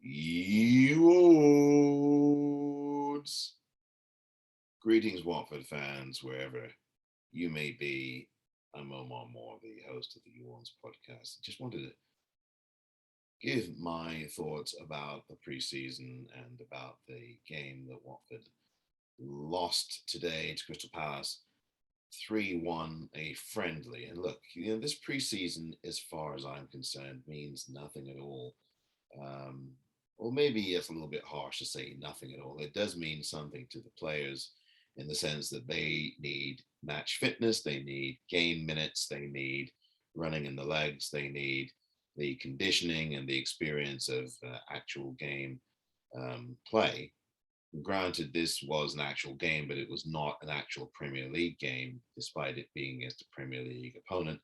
You Orns. Greetings, Watford fans, wherever you may be. I'm Omar Moore, the host of the You Orns podcast. Just wanted to give my thoughts about the preseason and about the game that Watford lost today to Crystal Palace 3-1, a friendly. And look, this preseason, as far as I'm concerned, means nothing at all. Um, or maybe it's a little bit harsh to say nothing at all. It does mean something to the players in the sense that they need match fitness, they need game minutes, they need running in the legs, they need the conditioning and the experience of actual game play. Granted, this was an actual game, but it was not an actual Premier League game, despite it being against a Premier League opponent.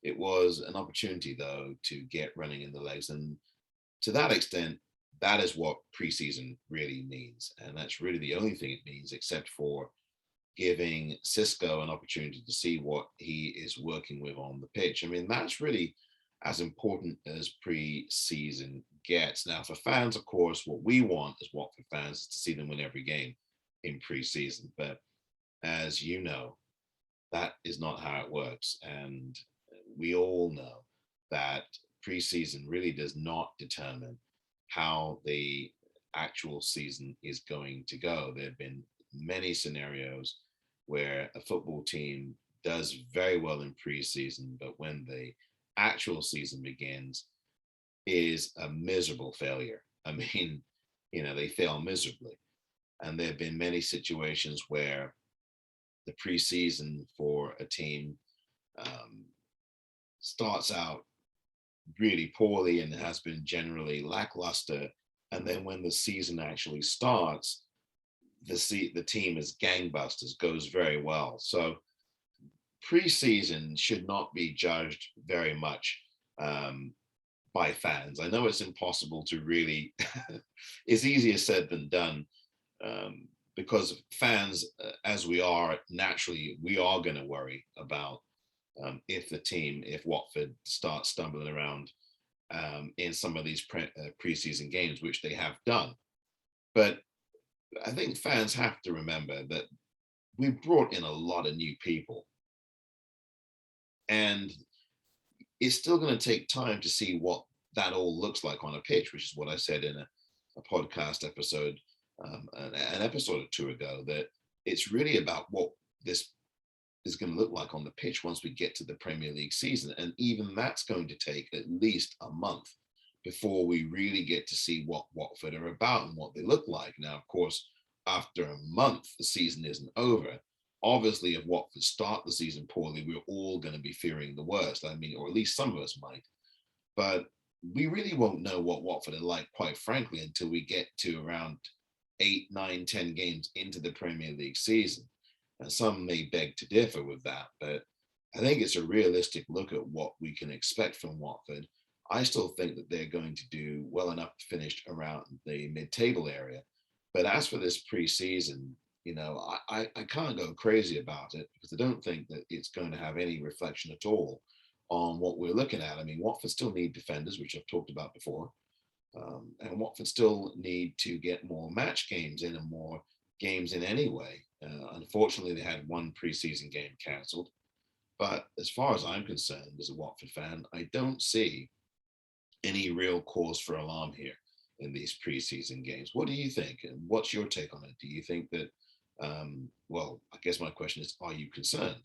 It was an opportunity, though, to get running in the legs. And to that extent, that is what preseason really means. And that's really the only thing it means, except for giving Cisco an opportunity to see what he is working with on the pitch. I mean, that's really as important as preseason gets. Now, for fans, of course, what we want as Watford fans is to see them win every game in preseason. But as you know, that is not how it works. And we all know that preseason really does not determine how the actual season is going to go. There have been many scenarios where a football team does very well in preseason, but when the actual season begins, is a miserable failure. I mean, they fail miserably. And there have been many situations where the preseason for a team starts out really poorly and has been generally lackluster. And then when the season actually starts, the team is gangbusters, goes very well. So preseason should not be judged very much by fans. I know it's impossible to really, it's easier said than done, because fans, as we are, naturally, we are going to worry about if Watford starts stumbling around in some of these preseason games, which they have done. But I think fans have to remember that we brought in a lot of new people, and it's still going to take time to see what that all looks like on a pitch, which is what I said in a podcast episode, an episode or two ago, that it's really about what this is going to look like on the pitch once we get to the Premier League season. And even that's going to take at least a month before we really get to see what Watford are about and what they look like. Now, of course, after a month, the season isn't over. Obviously, if Watford start the season poorly, we're all going to be fearing the worst. I mean, or at least some of us might. But we really won't know what Watford are like, quite frankly, until we get to around 8, 9, 10 games into the Premier League season. And some may beg to differ with that, but I think it's a realistic look at what we can expect from Watford. I still think that they're going to do well enough to finish around the mid-table area. But as for this preseason, I can't go crazy about it because I don't think that it's going to have any reflection at all on what we're looking at. I mean, Watford still need defenders, which I've talked about before. And Watford still need to get more match games in and more games in anyway. Unfortunately, they had one preseason game cancelled. But as far as I'm concerned, as a Watford fan, I don't see any real cause for alarm here in these preseason games. What do you think? And what's your take on it? Do you think that, well, I guess my question is, are you concerned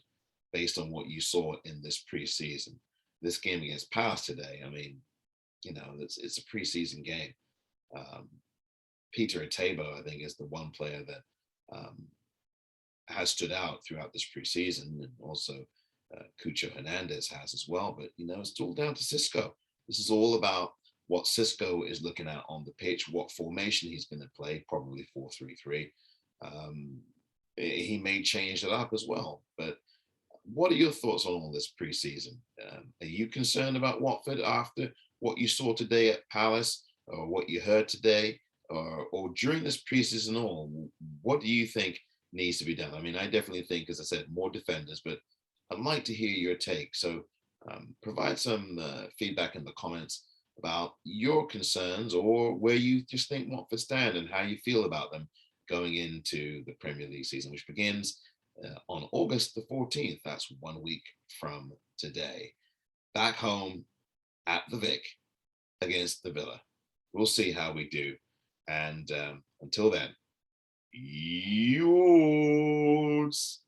based on what you saw in this preseason? This game against Palace today, I mean, it's a preseason game. Peter Atebo, I think, is the one player that has stood out throughout this preseason, and also Cucho Hernandez has as well. But it's all down to Cisco. This is all about what Cisco is looking at on the pitch, what formation he's going to play, probably 4-3-3. He may change it up as well. But what are your thoughts on all this preseason? Are you concerned about Watford after what you saw today at Palace, or what you heard today, or during this preseason? All, what do you think needs to be done? I mean, I definitely think, as I said, more defenders, but I'd like to hear your take. So provide some feedback in the comments. about your concerns or where you just think Watford stand and how you feel about them going into the Premier League season, which begins on August the 14th. That's 1 week from today. Back home at the Vic against the Villa. We'll see how we do. And until then, You Orns.